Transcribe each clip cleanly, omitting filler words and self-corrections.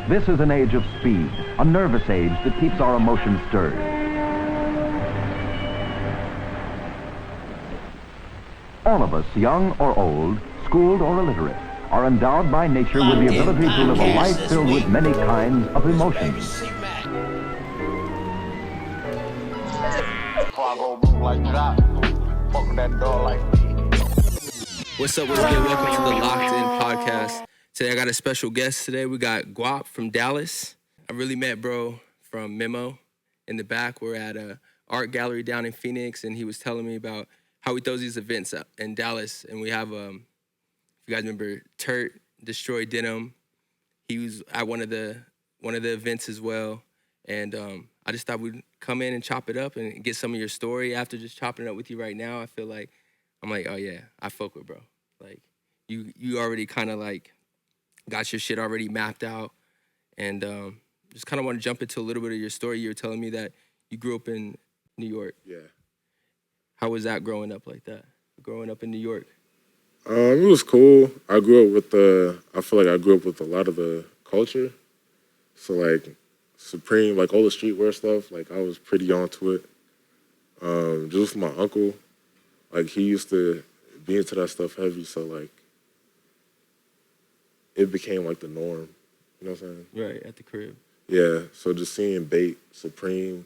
This is an age of speed, a nervous age that keeps our emotions stirred. All of us, young or old, schooled or illiterate, are endowed by nature with the ability to live a life filled with many kinds of emotions. What's up, what's good? Welcome to the Locked In Podcast. Today I got a special guest today. We got Gwaup from Dallas. I really met bro from Memo in the back. We're at a art gallery down in Phoenix, and he was telling me about how he throws these events up in Dallas. And we have, if you guys remember, Turt, Destroy Denim. He was at one of the events as well. And I just thought we'd come in and chop it up and get some of your story. After just chopping it up with you right now, I feel like, I'm like, oh yeah, I fuck with bro. Like, you already kind of like got your shit already mapped out. And just kind of want to jump into a little bit of your story. You were telling me that you grew up in New York. Yeah. How was that growing up like that? Growing up in New York? It was cool. I grew up with I feel like I grew up with a lot of the culture. So like Supreme, like all the streetwear stuff, like I was pretty onto it. Just with my uncle, like he used to be into that stuff heavy, so like it became like the norm. You know what I'm saying? Right, at the crib. Yeah, so just seeing Bait, Supreme,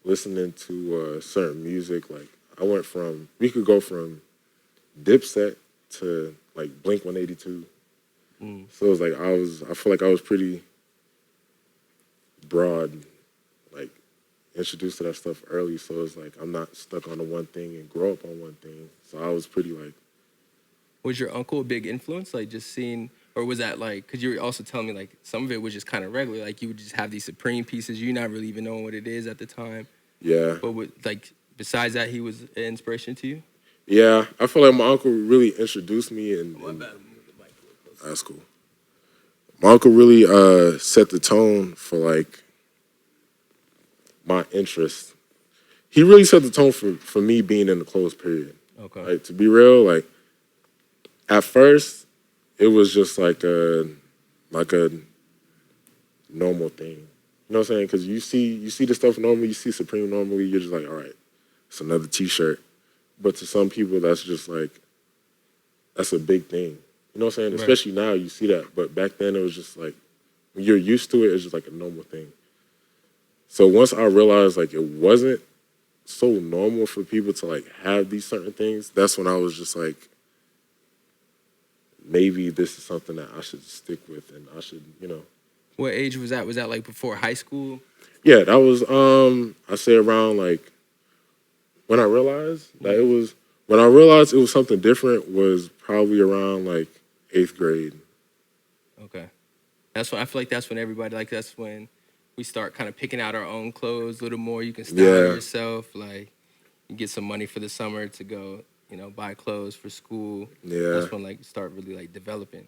listening to certain music, like we could go from Dipset to like Blink 182. So it was like I feel like I was pretty broad, like introduced to that stuff early. So it's like I'm not stuck on the one thing and grow up on one thing. So I was pretty like. Was your uncle a big influence? Like just seeing, or was that like, because you were also telling me like some of it was just kind of regular. Like you would just have these Supreme pieces, you not really even knowing what it is at the time. Yeah. But like besides that, he was an inspiration to you? Yeah, I feel like my uncle really introduced me and that's cool. My uncle really set the tone for like my interest. He really set the tone for me being in the clothes period. Okay. Like to be real, like at first it was just like a normal thing. You know what I'm saying? Because you see the stuff normally, you see Supreme normally, you're just like, all right, it's another T-shirt. But to some people, that's just like, that's a big thing. You know what I'm saying? Right. Especially now, you see that. But back then, it was just like, when you're used to it, it's just like a normal thing. So once I realized like it wasn't so normal for people to like have these certain things, that's when I was just like, maybe this is something that I should stick with and I should, you know. What age was that? Was that like before high school? Yeah, that was, I say around like, when I realized it was something different was probably around like 8th grade. Okay. That's when I feel like that's when everybody, like that's when we start kind of picking out our own clothes a little more. You can style yourself, like you get some money for the summer to go, you know, buy clothes for school. Yeah. That's when like you start really like developing.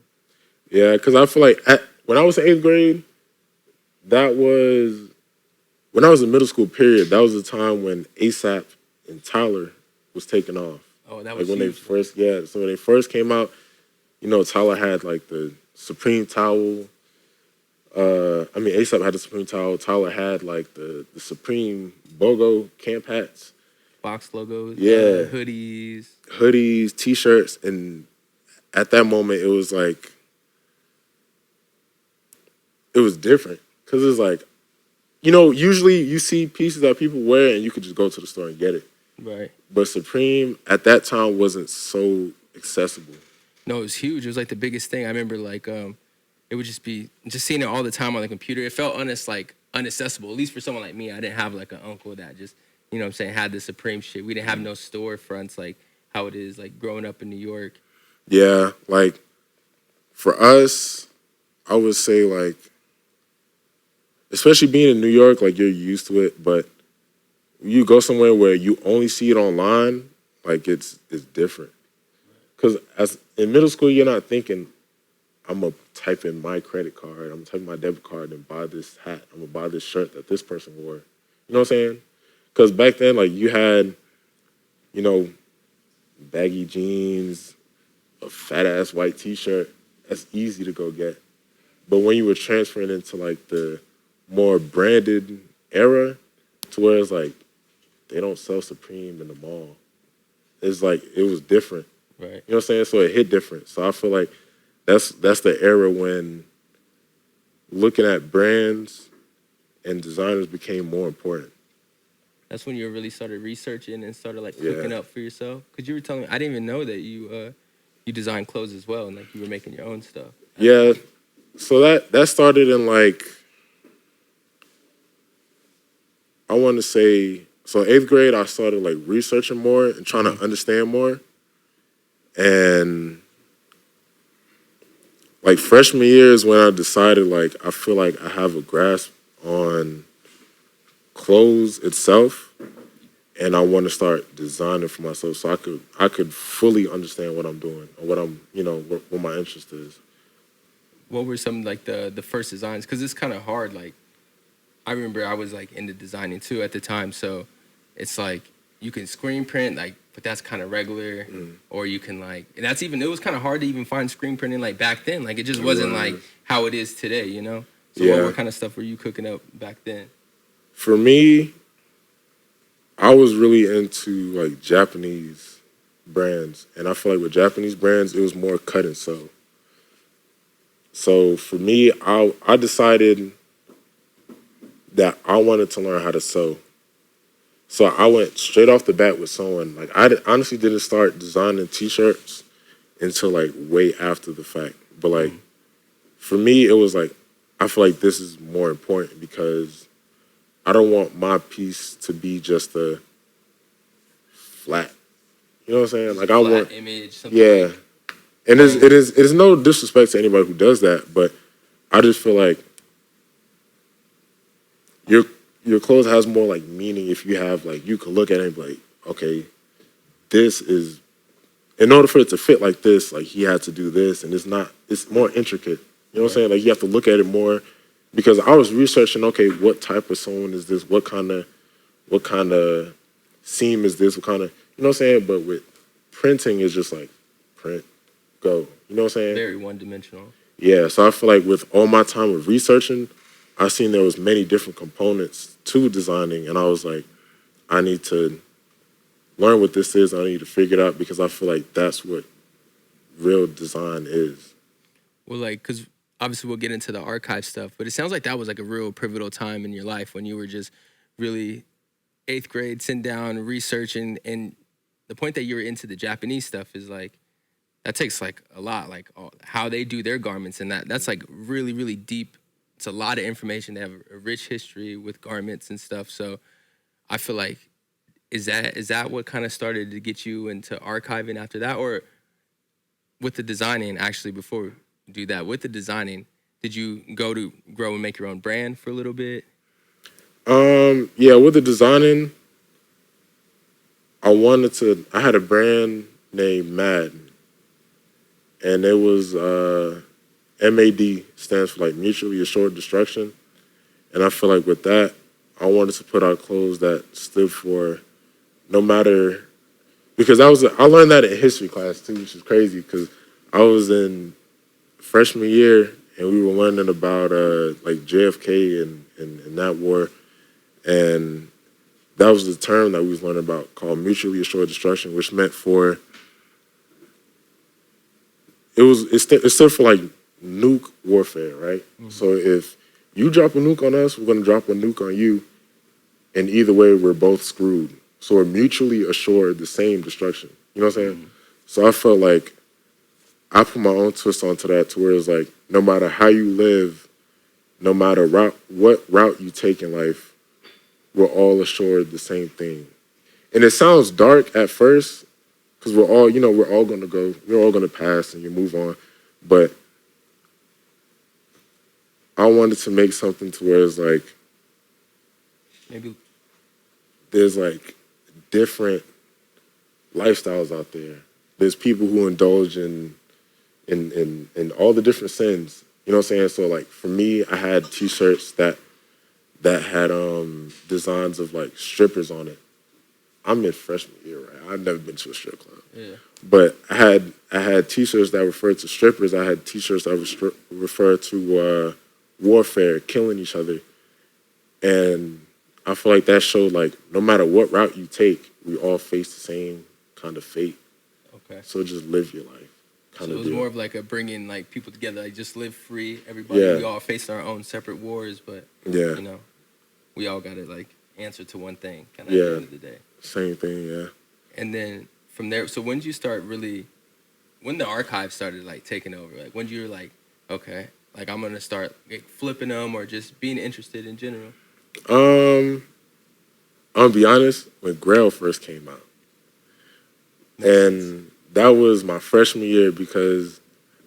Yeah, because I feel like when I was in 8th grade, when I was in middle school period, that was the time when ASAP and Tyler was taking off. Oh, that was like when huge. So when they first came out, you know, Tyler had like the Supreme towel. ASAP had the Supreme towel. Tyler had like the Supreme BOGO camp hats. Box logos. Yeah. Hoodies, T-shirts. And at that moment, it was like, it was different. Because it's like, you know, usually you see pieces that people wear and you could just go to the store and get it. Right. But Supreme at that time wasn't so accessible. No, it was huge. It was like the biggest thing. I remember like it would just be seeing it all the time on the computer. It felt unaccessible, at least for someone like me. I didn't have like an uncle that just, you know what I'm saying, had the Supreme shit. We didn't have no storefronts like how it is like growing up in New York. Yeah, like for us, I would say like, especially being in New York, like you're used to it, but you go somewhere where you only see it online, like it's different. Because as in middle school, you're not thinking, I'm going to type in my credit card, I'm going to type in my debit card and buy this hat, I'm going to buy this shirt that this person wore. You know what I'm saying? Because back then, like you had, you know, baggy jeans, a fat-ass white T-shirt. That's easy to go get. But when you were transferring into like the more branded era, to where it's like they don't sell Supreme in the mall. It's like it was different. Right. You know what I'm saying? So it hit different. So I feel like that's the era when looking at brands and designers became more important. That's when you really started researching and started like cooking up for yourself. Cause you were telling me, I didn't even know that you design clothes as well, and like you were making your own stuff. Yeah. So that started in like, I want to say, so 8th grade, I started like researching more and trying to understand more. And like freshman year is when I decided like, I feel like I have a grasp on clothes itself, and I want to start designing for myself so I could fully understand what I'm doing or what I'm, what my interest is. What were some like the first designs? Cause it's kind of hard. Like I remember I was like into designing too at the time. So it's like you can screen print, like, but that's kind of regular. Or you can like, and that's even, it was kind of hard to even find screen printing like back then. Like it just wasn't like how it is today, you know? So what kind of stuff were you cooking up back then? For me, I was really into like Japanese brands. And I feel like with Japanese brands, it was more cut and sew. So for me, I decided that I wanted to learn how to sew. So I went straight off the bat with sewing. Like I honestly didn't start designing T-shirts until like way after the fact. But like for me, it was like, I feel like this is more important because I don't want my piece to be just a flat. You know what I'm saying? Like I want image. Yeah. Like, and it is no disrespect to anybody who does that, but I just feel like your clothes has more like meaning if you have like, you can look at it and be like, okay, this is, in order for it to fit like this, like he had to do this, and it's more intricate. You know what I'm saying? Like you have to look at it more, because I was researching, okay, what type of sewing is this? What kind of seam is this? What kind of, you know what I'm saying? But with printing, it's just like print, go. You know what I'm saying? very one-dimensional. Yeah, so I feel like with all my time with researching, I seen there was many different components to designing, and I was like, I need to learn what this is. I need to figure it out, because I feel like that's what real design is. Well, like, because obviously we'll get into the archive stuff, but it sounds like that was like a real pivotal time in your life when you were just really 8th grade, sitting down, researching. And the point that you were into the Japanese stuff is like, that takes like a lot, like how they do their garments. And that's like really, really deep. It's a lot of information. They have a rich history with garments and stuff. So I feel like, is that what kind of started to get you into archiving after that? Or with the designing, actually, before we do that, with the designing, did you go to grow and make your own brand for a little bit? Yeah, with the designing, I had a brand named MAD, and it was, MAD stands for like mutually assured destruction. And I feel like with that, I wanted to put out clothes that stood for no matter, because I learned that in history class too, which is crazy, because I was in freshman year and we were learning about like JFK and that war. And that was the term that we was learning about, called mutually assured destruction, which meant for, it stood for like nuke warfare, right? So if you drop a nuke on us, we're gonna drop a nuke on you, and either way, we're both screwed. So we're mutually assured the same destruction. You know what I'm saying? So I felt like I put my own twist onto that, to where it's like, no matter how you live, no matter what route you take in life, we're all assured the same thing. And it sounds dark at first, because we're all gonna pass and you move on. But I wanted to make something to where it's like, Maybe there's like different lifestyles out there. There's people who indulge in all the different sins. You know what I'm saying? So like for me, I had T-shirts that had designs of like strippers on it. I'm in freshman year, right? I've never been to a strip club. Yeah. But I had T-shirts that referred to strippers. I had T-shirts that referred to warfare, killing each other, and I feel like that showed like no matter what route you take, we all face the same kind of fate. Okay. So just live your life. So it was more of like a bringing like people together, like just live free. Everybody, we all face our own separate wars, but you know, we all got to like answer to one thing, kind of at the end of the day. Same thing, yeah. And then from there, so when did you start really? When the archive started like taking over, like when you were like, okay, like I'm gonna start like, flipping them or just being interested in general. I'm gonna be honest, when Grail first came out, and that was my freshman year because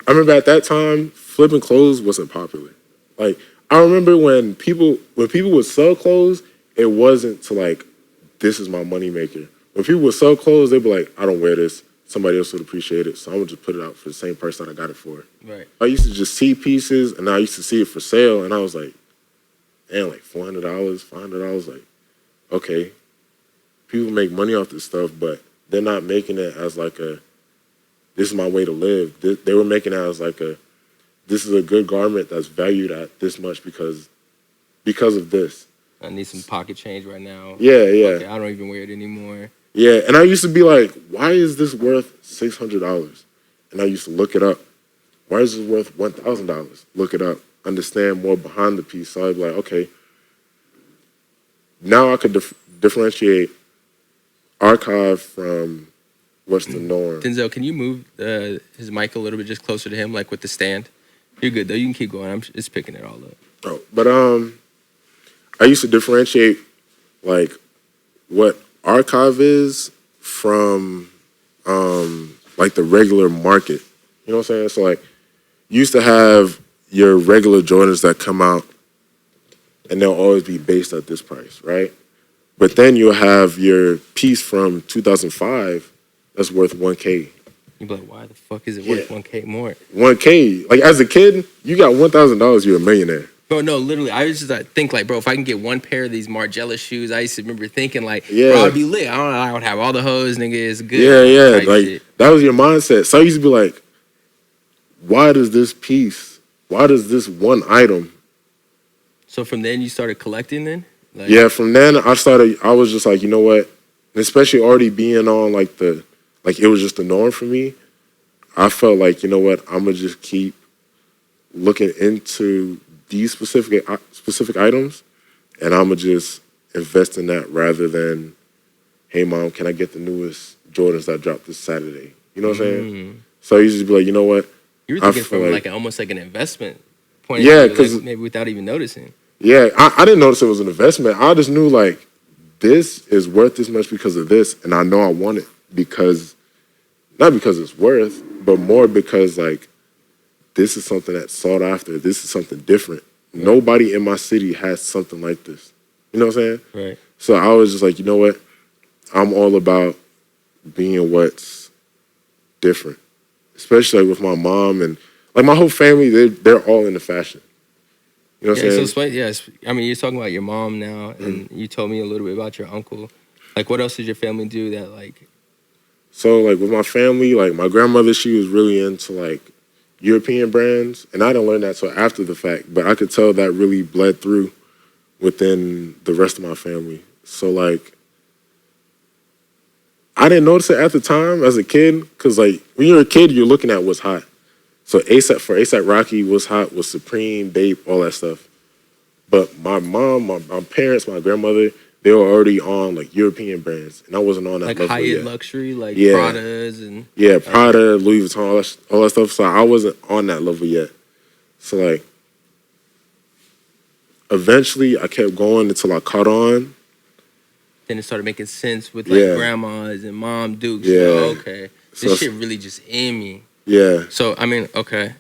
I remember at that time flipping clothes wasn't popular. Like I remember when people would sell clothes, it wasn't to like, this is my money maker. When people would sell clothes, they'd be like, I don't wear this. Somebody else would appreciate it, so I'm gonna just put it out for the same person I got it for. Right. I used to just see pieces, and I used to see it for sale, and I was like, damn, like $400, $500. Like, okay, people make money off this stuff, but they're not making it as like a, this is my way to live. They were making it as like a, this is a good garment that's valued at this much because of this. I need some pocket change right now. Yeah. Okay, I don't even wear it anymore. Yeah, and I used to be like, why is this worth $600? And I used to look it up. Why is this worth $1,000? Look it up. Understand more behind the piece. So I'd be like, okay, now I could differentiate archive from what's the norm. Denzel, can you move his mic a little bit just closer to him, like with the stand? You're good though. You can keep going. I'm just picking it all up. Oh, but I used to differentiate like what archive is from like the regular market. You know what I'm saying? So like you used to have your regular Jordans that come out and they'll always be based at this price, right? But then you'll have your piece from 2005 that's worth $1K. You'd be like, why the fuck is it worth $1K more? $1K. Like as a kid, you got $1,000, you're a millionaire. Bro, no, literally, I used to think like, bro, if I can get one pair of these Margiela shoes, I used to remember thinking like, bro, I'd be lit. I don't know, I would have all the hoes, nigga, it's good. Yeah. Like shit. That was your mindset. So I used to be like, why does this one item? So from then you started collecting then? Like, yeah, from then I was just like, you know what? And especially already being on like it was just the norm for me. I felt like, you know what? I'm going to just keep looking into these specific items, and I'm going to just invest in that rather than, hey, Mom, can I get the newest Jordans that dropped this Saturday? You know what I'm saying? So I used to be like, you know what? You were thinking from like almost like an investment point of view, because like maybe without even noticing. Yeah, I didn't notice it was an investment. I just knew like this is worth this much because of this, and I know I want it because, not because it's worth, but more because like this is something that's sought after. This is something different. Right. Nobody in my city has something like this. You know what I'm saying? Right. So I was just like, you know what? I'm all about being what's different, especially like with my mom and like my whole family. They're all into fashion. You know what I'm saying? So I mean, you're talking about your mom now, and you told me a little bit about your uncle. Like, what else did your family do that like? So like with my family, like my grandmother, she was really into like European brands, and I didn't learn that till after the fact, but I could tell that really bled through within the rest of my family. So like I didn't notice it at the time as a kid, because like when you're a kid, you're looking at what's hot. So A$AP Rocky was hot, was Supreme, Bape, all that stuff. But my mom, my parents, my grandmother, they were already on like European brands, and I wasn't on that like level high-end luxury, like Pradas and Prada, Louis Vuitton, all that stuff. So I wasn't on that level yet. So like, eventually I kept going until I caught on. Then it started making sense with like grandmas and mom dukes. Yeah, okay, this shit really just in me. Yeah. So I mean, okay,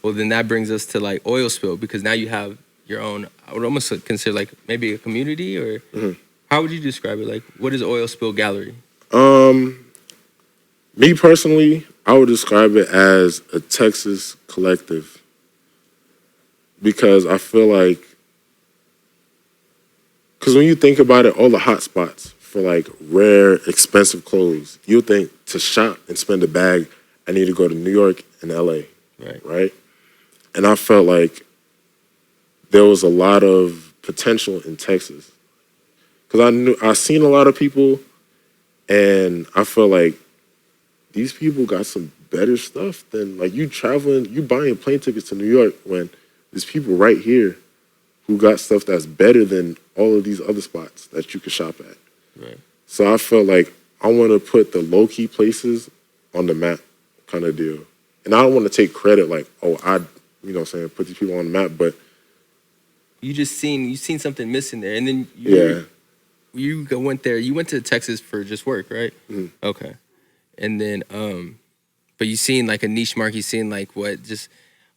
well then that brings us to like oil spill, because now you have your own. I would almost consider like maybe a community, or how would you describe it? Like, what is Oil Spill Gallery? Me personally, I would describe it as a Texas collective, because I feel like, because when you think about it, all the hot spots, for like rare, expensive clothes. You'll think to shop and spend a bag, I need to go to New York and LA, right? And I felt like there was a lot of potential in Texas. Because I seen a lot of people, and I felt like these people got some better stuff than, like, you traveling, you buying plane tickets to New York when there's people right here who got stuff that's better than all of these other spots that you could shop at. Right. So I felt like I want to put the low-key places on the map kind of deal. And I don't want to take credit like, oh, you know what I'm saying, put these people on the map, but you seen something missing there, and then you went there. You went to Texas for just work, right? Mm-hmm. Okay. And then, but you seen like a niche market, you seen like what, just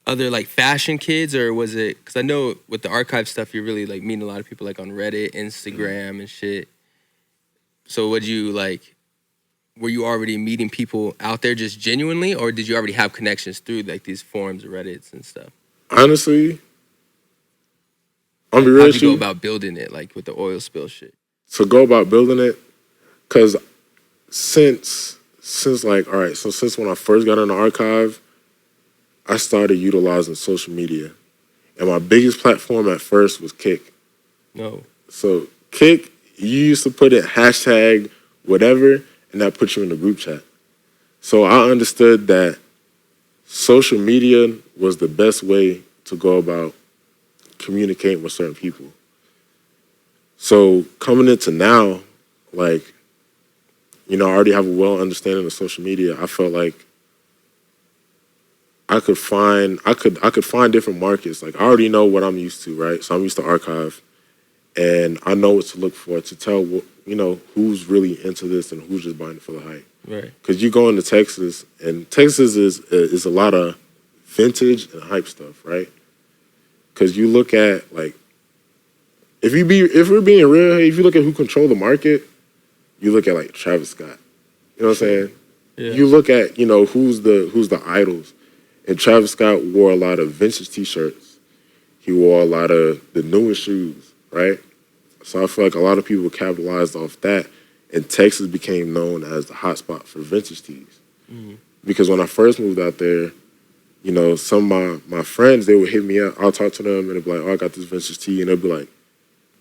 other like fashion kids, or was it, because I know with the archive stuff, you're really like meeting a lot of people like on Reddit, Instagram and shit. So were you already meeting people out there just genuinely, or did you already have connections through like these forums, Reddits and stuff? Honestly, I'm be real How'd with you you. go about building it, like with the oil spill shit? To go about building it, because since like, all right, so since when I first got in the archive, I started utilizing social media. And my biggest platform at first was Kick. No. So Kick, you used to put it hashtag whatever, and that put you in the group chat. So I understood that social media was the best way to go about communicating with certain people. So coming into now, like, you know, I already have a well understanding of social media. I felt like I could find different markets. Like, I already know what I'm used to, right? So I'm used to archive, and I know what to look for to tell what, you know, who's really into this and who's just buying it for the hype. Right. Because you go into Texas, and Texas is a lot of vintage and hype stuff, right? Because you look at, like, if we're being real, if you look at who control the market, you look at like Travis Scott. You know what I'm saying? Yeah. You look at, you know, who's the idols. And Travis Scott wore a lot of vintage T-shirts. He wore a lot of the newest shoes, right? So I feel like a lot of people capitalized off that, and Texas became known as the hotspot for vintage tees. Mm-hmm. Because when I first moved out there, you know, some of my friends, they would hit me up. I'll talk to them, and they'd be like, oh, I got this vintage tee. And they'd be like,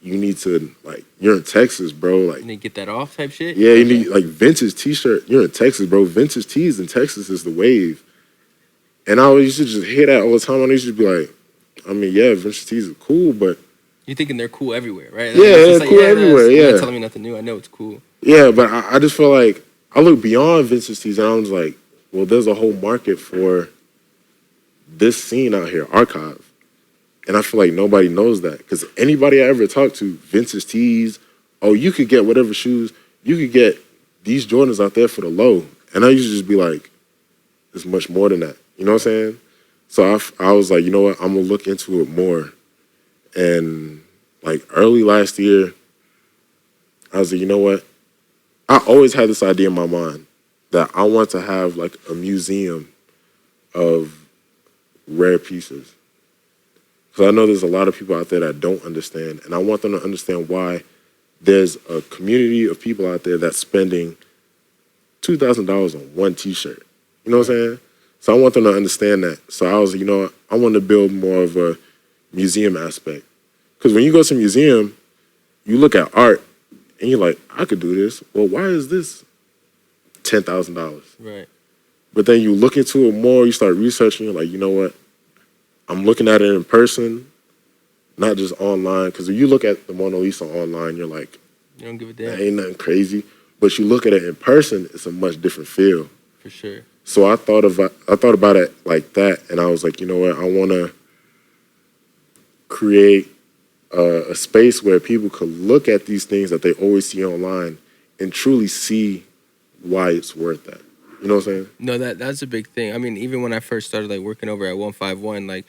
you need to, like, you're in Texas, bro. Like, you need to get that off type shit? Yeah, you need, like, vintage T-shirt. You're in Texas, bro. Vintage tees in Texas is the wave. And I used to just hear that all the time. I used to be like, I mean, yeah, vintage tees are cool, but... You're thinking they're cool everywhere, right? Yeah, they're cool everywhere, You're yeah. not telling me nothing new. I know it's cool. Yeah, but I just feel like I look beyond vintage tees, and I was like, well, there's a whole market for this scene out here, archive. And I feel like nobody knows that, because anybody I ever talked to, vintage tees, oh, you could get whatever shoes, you could get these Jordans out there for the low. And I used to just be like, it's much more than that. You know what I'm saying? So I was like, you know what, I'm going to look into it more. And like early last year, I was like, you know what? I always had this idea in my mind that I want to have like a museum of rare pieces. Because I know there's a lot of people out there that don't understand, and I want them to understand why there's a community of people out there that's spending $2,000 on one T-shirt. You know what I'm saying? So I want them to understand that. So I was like, you know what? I want to build more of a museum aspect. Because when you go to a museum, you look at art, and you're like, I could do this. Well, why is this $10,000? Right. But then you look into it more, you start researching, you're like, you know what? I'm looking at it in person, not just online. Because if you look at the Mona Lisa online, you're like, you don't give a damn. That ain't nothing crazy. But you look at it in person, it's a much different feel. For sure. So I thought about it like that, and I was like, you know what? I want to create a space where people could look at these things that they always see online and truly see why it's worth that. You know what I'm saying? No, that's a big thing. I mean, even when I first started like working over at 151, like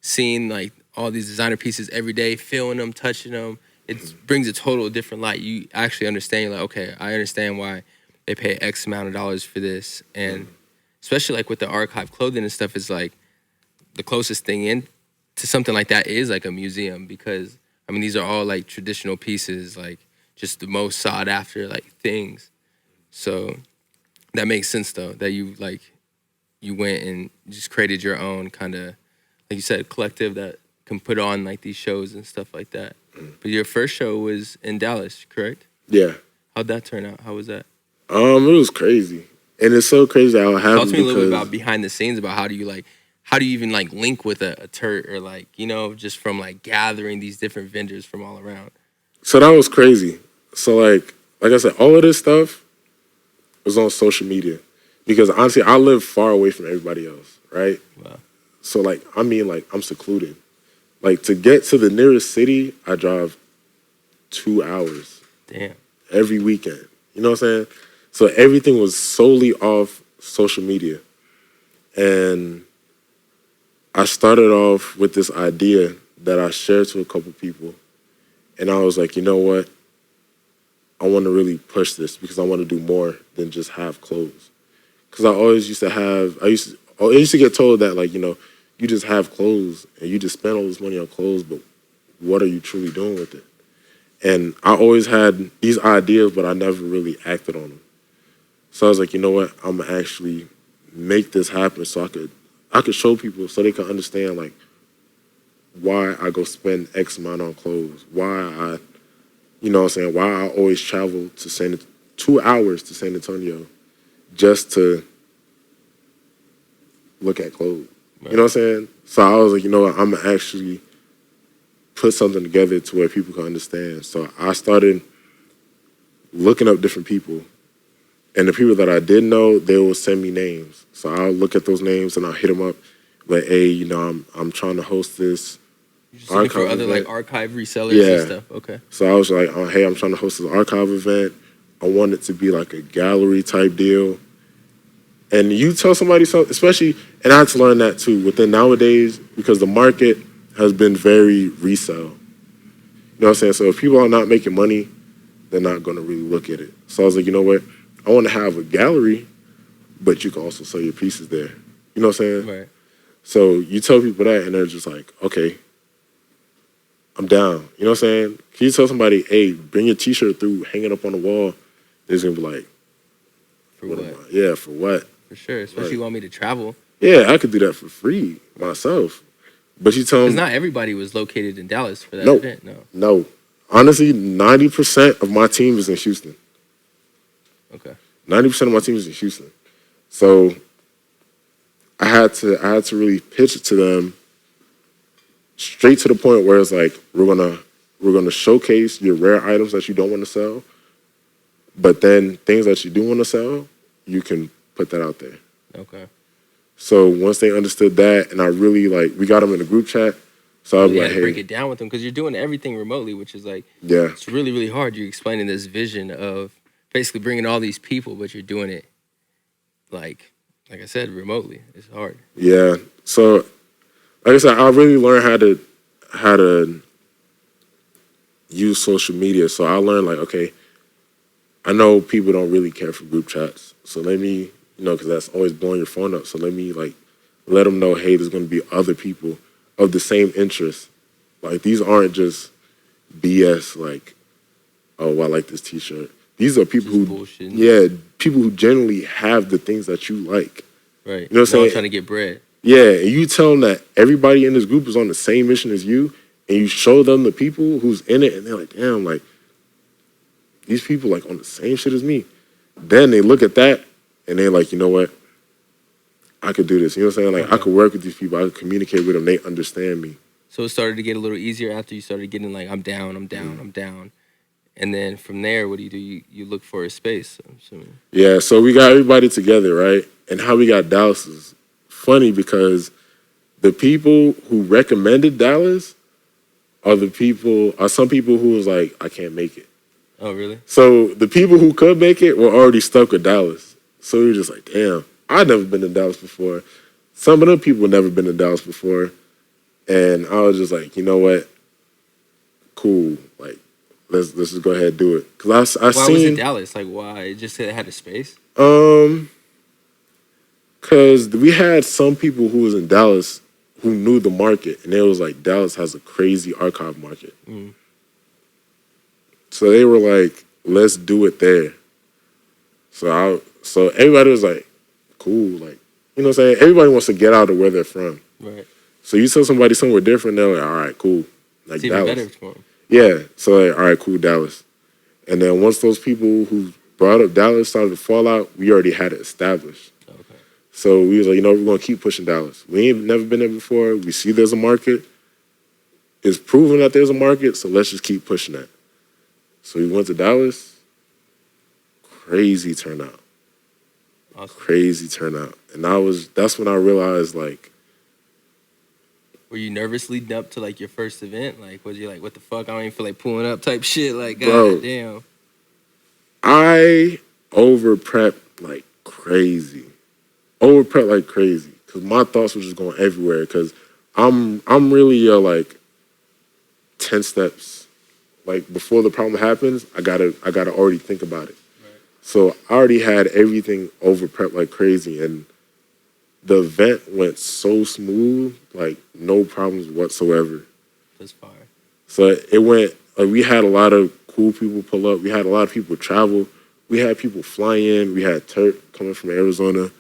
seeing like all these designer pieces every day, feeling them, touching them, it brings a total different light. You actually understand, you're like, okay, I understand why they pay X amount of dollars for this. And especially like with the archive clothing and stuff, is like the closest thing in to something like that is like a museum, because I mean, these are all like traditional pieces, like just the most sought after like things. So that makes sense though, that you went and just created your own kind of, like you said, collective that can put on like these shows and stuff like that. But your first show was in Dallas, correct? Yeah. How'd that turn out? How was that? It was crazy. And it's so crazy how it happened. Talk to me a little bit about behind the scenes, about how do you even like link with a Turt, or like, you know, just from like gathering these different vendors from all around. So that was crazy. So like I said, all of this stuff was on social media, because honestly, I live far away from everybody else, right? Wow. So like, I mean, like I'm secluded. Like to get to the nearest city, I drive 2 hours. Damn. Every weekend. You know what I'm saying? So everything was solely off social media. And I started off with this idea that I shared to a couple people. And I was like, you know what? I want to really push this, because I want to do more than just have clothes. Because I always used to get told that, like, you know, you just have clothes and you just spend all this money on clothes, but what are you truly doing with it? And I always had these ideas, but I never really acted on them. So I was like, you know what? I'm gonna actually make this happen, so I could show people, so they can understand like why I go spend X amount on clothes, why I always travel to 2 hours to San Antonio just to look at clothes. Right. You know what I'm saying? So I was like, you know what? I'm gonna actually put something together to where people can understand. So I started looking up different people. And the people that I did know, they will send me names. So I'll look at those names and I'll hit them up. Like, hey, you know, I'm trying to host this. You're just looking for other event. like archive resellers and stuff. Okay. So I was like, hey, I'm trying to host this archive event. I want it to be like a gallery type deal. And you tell somebody something, especially, and I had to learn that too, within nowadays, because the market has been very resale. You know what I'm saying? So if people are not making money, they're not going to really look at it. So I was like, you know what? I want to have a gallery, but you can also sell your pieces there. You know what I'm saying? Right. So you tell people that, and they're just like, okay, I'm down. You know what I'm saying? Can you tell somebody, hey, bring your T-shirt through, hang it up on the wall? They're just going to be like, for what? Yeah, for what? For sure, especially you want me to travel. Yeah, I could do that for free myself. But you tell them... Because not everybody was located in Dallas for that event, No. Honestly, 90% of my team is in Houston. Okay. 90% of my team is in Houston. So I had to really pitch it to them straight to the point where it's like, we're gonna showcase your rare items that you don't want to sell, but then things that you do want to sell, you can put that out there. Okay. So once they understood that, and I really we got them in a group chat. So I was like, hey, break it down with them, because you're doing everything remotely, which is like, it's really, really hard. You're explaining this vision of basically bringing all these people, but you're doing it like I said, remotely. It's hard. Yeah. So like I said, I really learned how to use social media. So I learned like, okay, I know people don't really care for group chats. So let me, you know, because that's always blowing your phone up. So let me let them know, hey, there's going to be other people of the same interest. Like these aren't just BS. Like, oh, I like this T-shirt. These are people people who generally have the things that you like. Right. You know what I'm saying? Trying to get bread. Yeah, and you tell them that everybody in this group is on the same mission as you, and you show them the people who's in it, and they're like, damn, like, these people like on the same shit as me. Then they look at that, and they're like, you know what? I could do this. You know what I'm saying? Like, I could work with these people. I could communicate with them. They understand me. So it started to get a little easier after you started getting like, I'm down. And then from there, what do? You look for a space, I'm assuming. Yeah, so we got everybody together, right? And how we got Dallas is funny, because the people who recommended Dallas are some people who was like, I can't make it. Oh, really? So the people who could make it were already stuck with Dallas. So we were just like, damn, I'd never been to Dallas before. Some of the people had never been to Dallas before. And I was just like, you know what? Cool. Like, let's just go ahead and do it. Why was it Dallas? Like, why? It just had a space? Because we had some people who was in Dallas who knew the market, and they was like, Dallas has a crazy archive market. So they were like, let's do it there. So everybody was like, cool, like, you know what I'm saying? Everybody wants to get out of where they're from. Right. So you tell somebody somewhere different, they're like, all right, cool. Like It's even Dallas. better for them. Yeah. So like, all right, cool, Dallas. And then once those people who brought up Dallas started to fall out, we already had it established. Okay. So we was like, we're going to keep pushing Dallas. We ain't never been there before. We see there's a market. It's proven that there's a market, so let's just keep pushing that. So we went to Dallas. Crazy turnout. Awesome. Crazy turnout. And that's when I realized, like, Were you nervous leading up to like your first event? Like, was you like, what the fuck? I don't even feel like pulling up type shit. Like, Bro. god damn. I over-prepped like crazy. Over-prepped like crazy. Because my thoughts were just going everywhere. Because I'm really, like, 10 steps. Like, before the problem happens, I gotta already think about it. Right. So I already had everything over-prepped like crazy. And the event went so smooth, like, no problems whatsoever. That's fire. So it went, like, we had a lot of cool people pull up. We had a lot of people travel. We had people fly in. We had Turk coming from Arizona,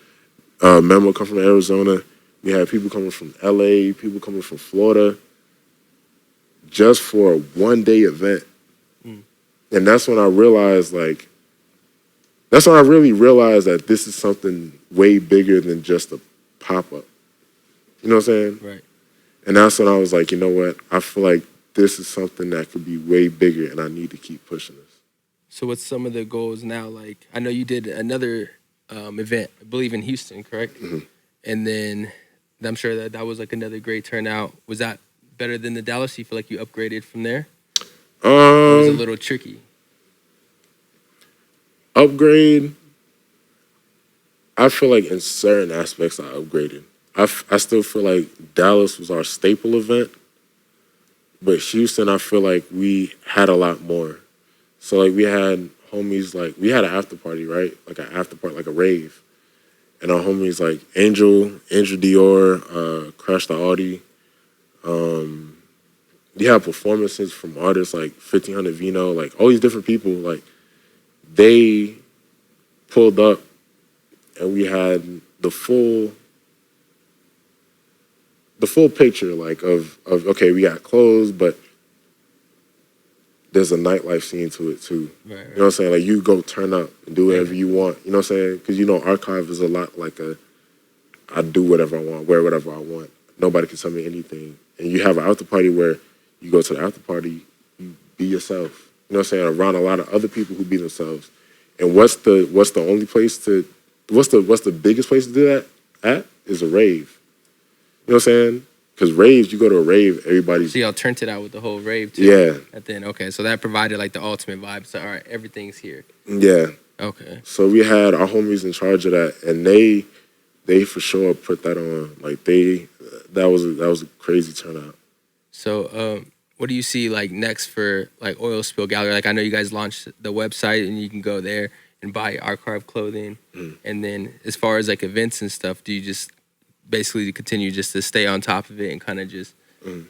Memo come from Arizona. We had people coming from LA, people coming from Florida, just for a one-day event. And that's when I realized, like, that's when I really realized that this is something way bigger than just a pop-up. You know what I'm saying? Right. And that's when I was like, you know what? I feel like this is something that could be way bigger, and I need to keep pushing this. So what's some of the goals now? Like, I know you did another event, I believe in Houston, correct? Mm-hmm. And then I'm sure that was like another great turnout. Was that better than the Dallas? You feel like you upgraded from there? Or was it a little tricky? Upgrade, I feel like in certain aspects I upgraded. I still feel like Dallas was our staple event, but Houston, I feel like we had a lot more. So, like, we had homies, like, we had an after party, right? Like an after party, like a rave. And our homies, like, Angel Dior, Crash the Audi. We had performances from artists like 1500 Vino, like, all these different people, like, they pulled up and we had the full picture, like, of okay, we got clothes, but there's a nightlife scene to it too. Right. You know what I'm saying? Like, you go turn up and do whatever you want. You know what I'm saying? Because, Archive is a lot like I do whatever I want, wear whatever I want. Nobody can tell me anything. And you have an after party where you go to the after party, you be yourself. You know what I'm saying? Around a lot of other people who be themselves. And what's the biggest place to do that at is a rave. You know what I'm saying? Because raves, you go to a rave, everybody's... So y'all turned it out with the whole rave too? Yeah. And then, okay, so that provided like the ultimate vibe. So, all right, everything's here. Yeah. Okay. So we had our homies in charge of that, and they for sure put that on. Like, that was a crazy turnout. So, what do you see like next for like Oil Spill Gallery? Like, I know you guys launched the website and you can go there and buy archive clothing. And then as far as like events and stuff, do you just basically continue just to stay on top of it and kind of just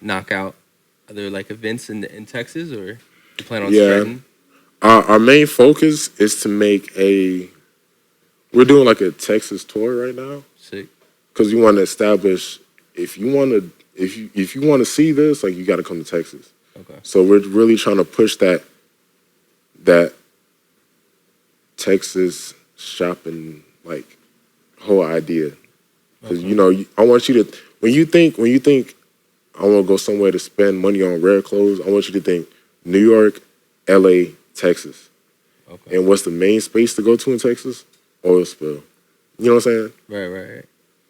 knock out other like events in Texas, or you plan on spreading? Our main focus is to make we're doing like a Texas tour right now. Sick. Because we want to establish, if you want to see this, like, you got to come to Texas. Okay. So we're really trying to push that Texas shopping, like, whole idea. Because, I want you to, when you think I want to go somewhere to spend money on rare clothes, I want you to think New York, LA, Texas. Okay. And what's the main space to go to in Texas? Oil Spill. You know what I'm saying? Right.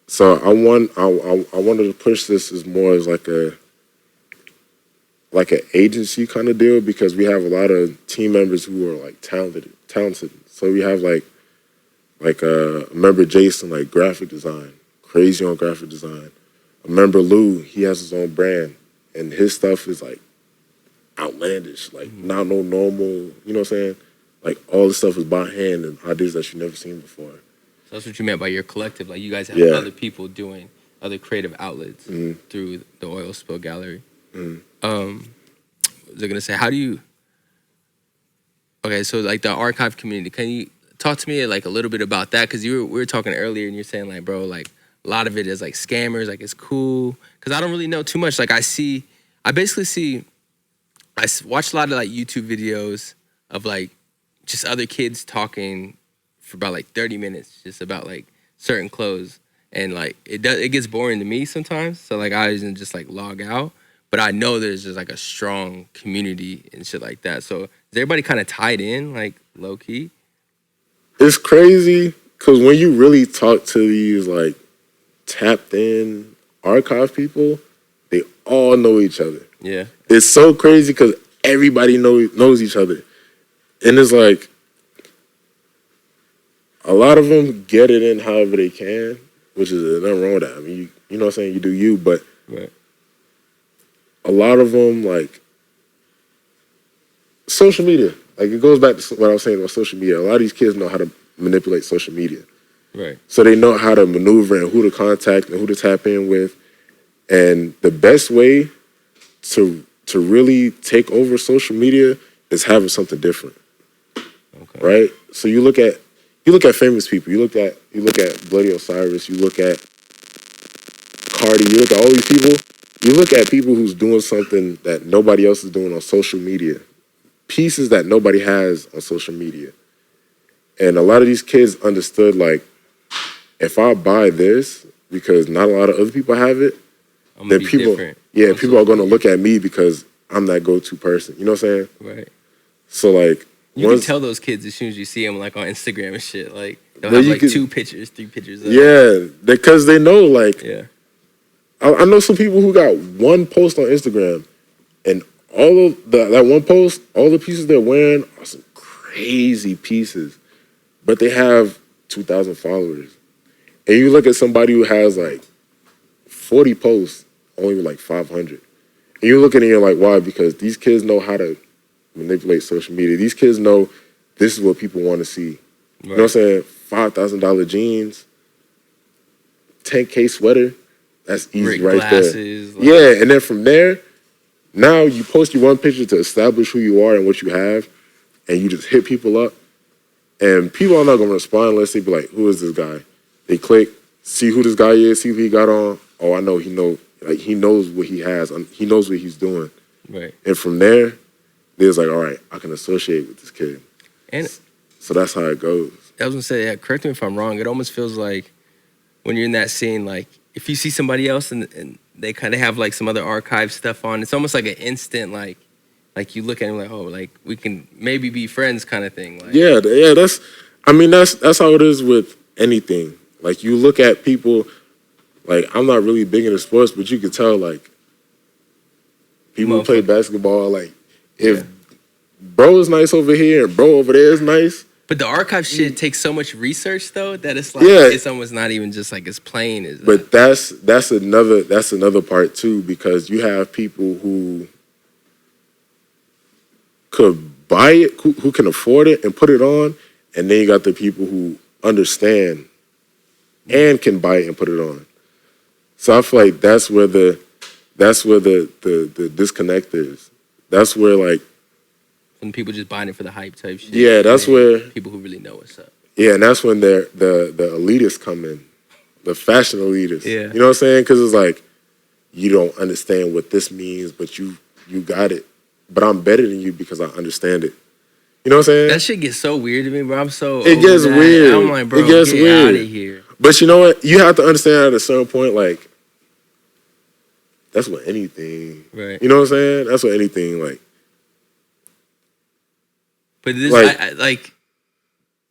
So I wanted to push this as more as like an agency kind of deal, because we have a lot of team members who are like talented. So we have like a member Jason, like graphic design, crazy on graphic design. A member Lou, he has his own brand, and his stuff is like outlandish, like not no normal. You know what I'm saying? Like, all the stuff is by hand and ideas that you've never seen before. So that's what you meant by your collective. Like, you guys have other people doing other creative outlets through the Oil Spill Gallery. Was I gonna say, how do you Okay, so like the archive community, can you talk to me like a little bit about that? Because we were talking earlier, and you're saying like, bro, like a lot of it is like scammers, like it's cool. Because I don't really know too much. Like I basically see, watch a lot of like YouTube videos of like just other kids talking for about like 30 minutes, just about like certain clothes, and like it gets boring to me sometimes. So like I just like log out. But I know there's just like a strong community and shit like that. So is everybody kind of tied in, like low key? It's crazy because when you really talk to these like tapped in archive people, they all know each other. Yeah. It's so crazy because everybody knows each other. And it's like a lot of them get it in however they can, which is nothing wrong with that. I mean, you know what I'm saying? You do you, but Right. a lot of them, like, social media. Like, it goes back to what I was saying about social media. A lot of these kids know how to manipulate social media. Right. So they know how to maneuver and who to contact and who to tap in with. And the best way to really take over social media is having something different. Okay. Right? So you look at famous people. You look at Bloody Osiris. You look at Cardi. You look at all these people. You look at people who's doing something that nobody else is doing on social media, pieces that nobody has on social media. And a lot of these kids understood, like, if I buy this, because not a lot of other people have it, then people, people are going to look at me because I'm that go-to person. You know what I'm saying? Right. So, like, you can tell those kids as soon as you see them, like, on Instagram and shit. Like, they'll have, like, 2 pictures, 3 pictures. Yeah, because they know, like, yeah. I know some people who got one post on Instagram, and all of that one post, all the pieces they're wearing are some crazy pieces, but they have 2,000 followers. And you look at somebody who has like 40 posts, only like 500. And you look at it and you're like, why? Because these kids know how to manipulate social media. These kids know this is what people want to see. Right. You know what I'm saying? $5,000 jeans, 10K sweater. That's easy right glasses, there. Yeah, and then from there, now you post your one picture to establish who you are and what you have, and you just hit people up. And people are not going to respond unless they be like, who is this guy? They click, see who this guy is, see who he got on. Oh, I know he knows what he has. He knows what he's doing. Right. And from there, there's like, all right, I can associate with this kid. And so that's how it goes. I was going to say, yeah, correct me if I'm wrong, it almost feels like when you're in that scene, like, if you see somebody else and they kind of have like some other archive stuff on, it's almost like an instant like you look at them like, oh, like we can maybe be friends kind of thing. Like, yeah, that's how it is with anything. Like you look at people, like I'm not really big into sports, but you can tell like people who play basketball, like if bro is nice over here and bro over there is nice. But the archive shit takes so much research though that it's like it's almost not even just like as plain as that. But that's another part too, because you have people who could buy it, who can afford it and put it on, and then you got the people who understand and can buy it and put it on. So I feel like that's where the disconnect is. That's where like when people just buying it for the hype type shit. Yeah, that's where people who really know what's up. Yeah, and that's when the elitists come in, the fashion elitists. Yeah, you know what I'm saying? Because it's like you don't understand what this means, but you got it. But I'm better than you because I understand it. You know what I'm saying? That shit gets so weird to me, bro. I'm so it gets weird. I'm like, bro, it gets get weird. out of here. But you know what? You have to understand at a certain point, like that's what anything. Right. You know what I'm saying? That's what anything like. But this, like,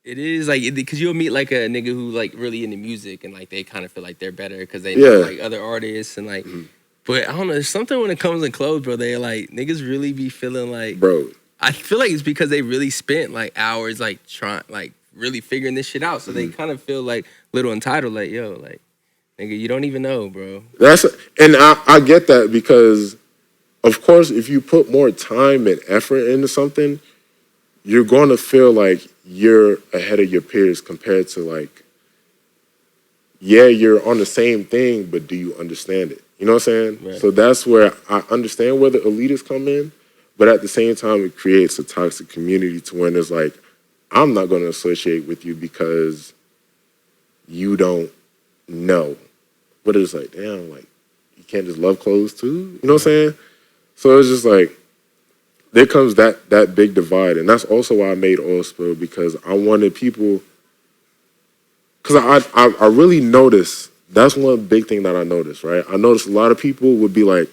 it is like because you'll meet like a nigga who like really into music and like they kind of feel like they're better because they know like other artists and like. Mm-hmm. But I don't know. There's something when it comes in clothes, bro. They like niggas really be feeling like, bro. I feel like it's because they really spent like hours like trying like really figuring this shit out, so they kind of feel like little entitled, like yo, like nigga, you don't even know, bro. And I get that because, of course, if you put more time and effort into something, you're going to feel like you're ahead of your peers compared to like, yeah, you're on the same thing, but do you understand it? You know what I'm saying? Right. So that's where I understand where the elitists come in, But at the same time, it creates a toxic community to when it's like, I'm not going to associate with you because you don't know. But it's like, damn, like, you can't just love clothes too? You know what I'm saying? So it's just like, there comes that big divide. And that's also why I made Oil Spill, because I wanted people, because I really noticed, that's one big thing that I noticed, right? I noticed a lot of people would be like,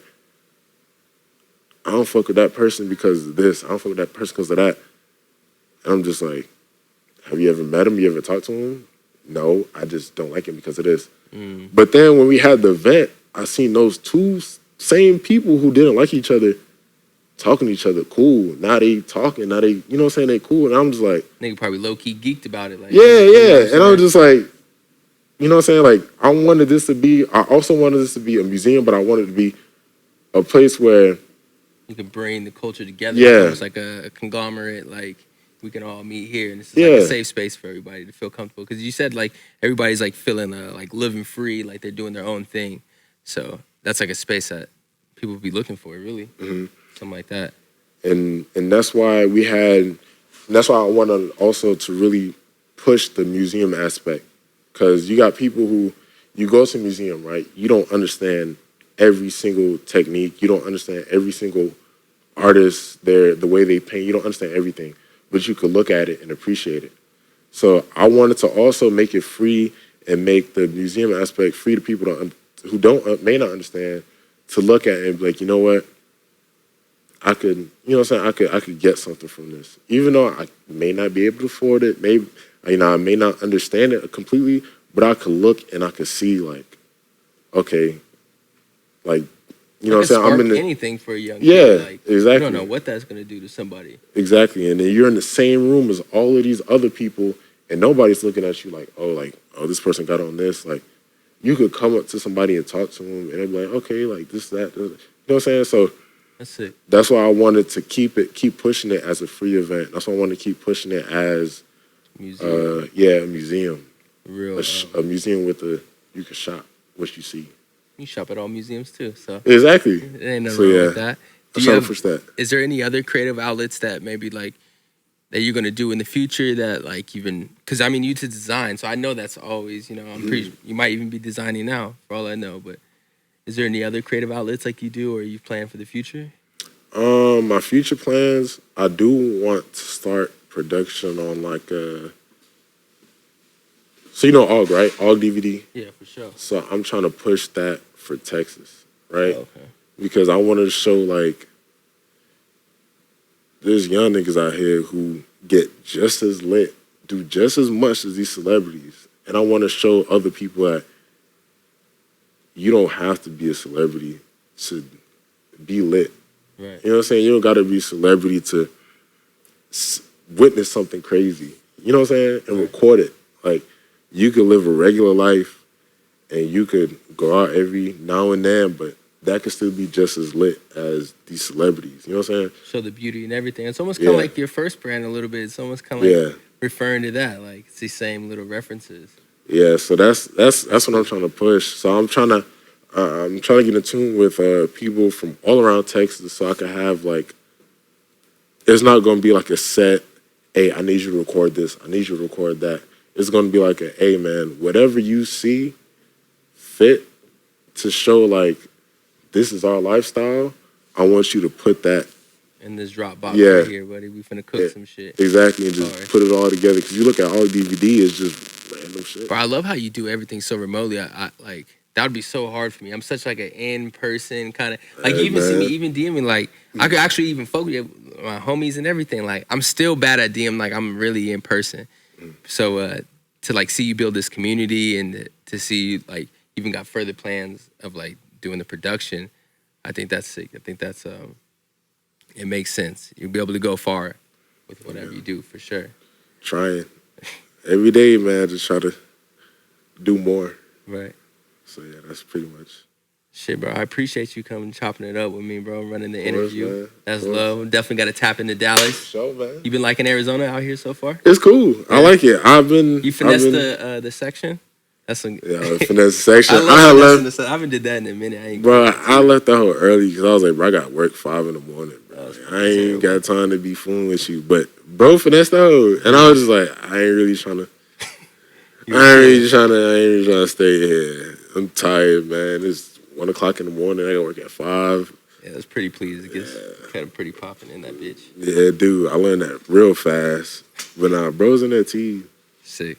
I don't fuck with that person because of this. I don't fuck with that person because of that. And I'm just like, have you ever met him? You ever talked to him? No, I just don't like him because of this. But then when we had the event, I seen those two same people who didn't like each other talking to each other cool. Now they talking, now they, you know what I'm saying, they cool. And I'm just like, Nigga probably low-key geeked about it. Like, yeah. And I'm just like, you know what I'm saying? Like, I also wanted this to be a museum, but I wanted it to be a place where you can bring the culture together. Yeah. It's like a conglomerate, like, we can all meet here, and this is like a safe space for everybody to feel comfortable. Because you said, like, everybody's, like, feeling, like, living free, like they're doing their own thing. So that's, like, a space that people would be looking for, really. Something like that. And that's why that's why I wanted also to really push the museum aspect. Because you got people who, you go to a museum, right? You don't understand every single technique. You don't understand every single artist, the way they paint. You don't understand everything. But you could look at it and appreciate it. So I wanted to also make it free and make the museum aspect free to people who may not understand, to look at it and be like, you know what? I could, you know what I'm saying? I could get something from this. Even though I may not be able to afford it, maybe, you know, I may not understand it completely, but I could look and I could see, like, okay, like, you know what I'm saying? I'm in anything for a young kid. Like, exactly. You don't know what that's going to do to somebody. Exactly. And then you're in the same room as all of these other people, and nobody's looking at you like, oh, this person got on this. Like, you could come up to somebody and talk to them, and they'd be like, okay, like this, that, this. You know what I'm saying? So that's it. That's why I wanted to keep pushing it as a free event. That's why I wanted to keep pushing it as museum. A museum. Real a museum with you can shop what you see. You shop at all museums too, so exactly. There ain't nothing wrong with that. I'm trying to push that. Is there any other creative outlets that maybe like that you're gonna do in the future that like you've been? Because I mean, you to design, so I know that's always, you know, I'm pretty. You might even be designing now, for all I know. But is there any other creative outlets like you do, or you plan for the future? My future plans, I do want to start production on like so you know OG, right? OG DVD. Yeah, for sure. So I'm trying to push that for Texas, right? Oh, okay. Because I wanted to show like there's young niggas out here who get just as lit, do just as much as these celebrities. And I want to show other people that you don't have to be a celebrity to be lit. Right. You know what I'm saying? You don't got to be a celebrity to witness something crazy. You know what I'm saying? And record it. Like, you could live a regular life and you could go out every now and then, but that could still be just as lit as these celebrities. You know what I'm saying? Show the beauty and everything. It's almost kind of like your first brand a little bit. It's almost kind of like referring to that. Like, it's the same little references. Yeah, so that's what I'm trying to push. So I'm trying to get in tune with people from all around Texas so I can have, like, it's not going to be like a set, hey, I need you to record this, I need you to record that. It's going to be like hey, man, whatever you see fit to show, like, this is our lifestyle, I want you to put that in this Dropbox right here, buddy. We finna cook some shit. Exactly, and just put it all together. Because you look at all DVD, it's just random shit. But I love how you do everything so remotely. I like, that would be so hard for me. I'm such like an in-person kind of, like, you even see me even DMing, like, I could actually even focus with my homies and everything. Like, I'm still bad at DM, like, I'm really in person. So to, like, see you build this community and to see you, like, even got further plans of, like, doing the production, I think that's sick. I think that's, it makes sense. You'll be able to go far with whatever you do, for sure. Trying. Every day, man, just try to do more. Right. So, yeah, that's pretty much. Shit, bro, I appreciate you coming chopping it up with me, bro, running the interview. Man. That's love. Definitely got to tap into Dallas. Sure, man. You been liking Arizona out here so far? It's cool. Yeah. I like it. You finessed the section? That's a, finesse the section. I haven't did that in a minute. I left that whole early because I was like, bro, I got work 5 in the morning, bro. I ain't got time to be fooling with you. But bro finessed though. And I was just like, I ain't really trying to stay here. I'm tired, man. It's 1 o'clock in the morning. I gotta work at 5. Yeah, that's pretty pleased. It gets kind of pretty popping in that bitch. Yeah, dude. I learned that real fast. But nah, bro's in that tea. Sick.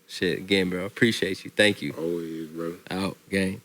Shit, again, bro. Appreciate you. Thank you. Always, bro. Out, gang.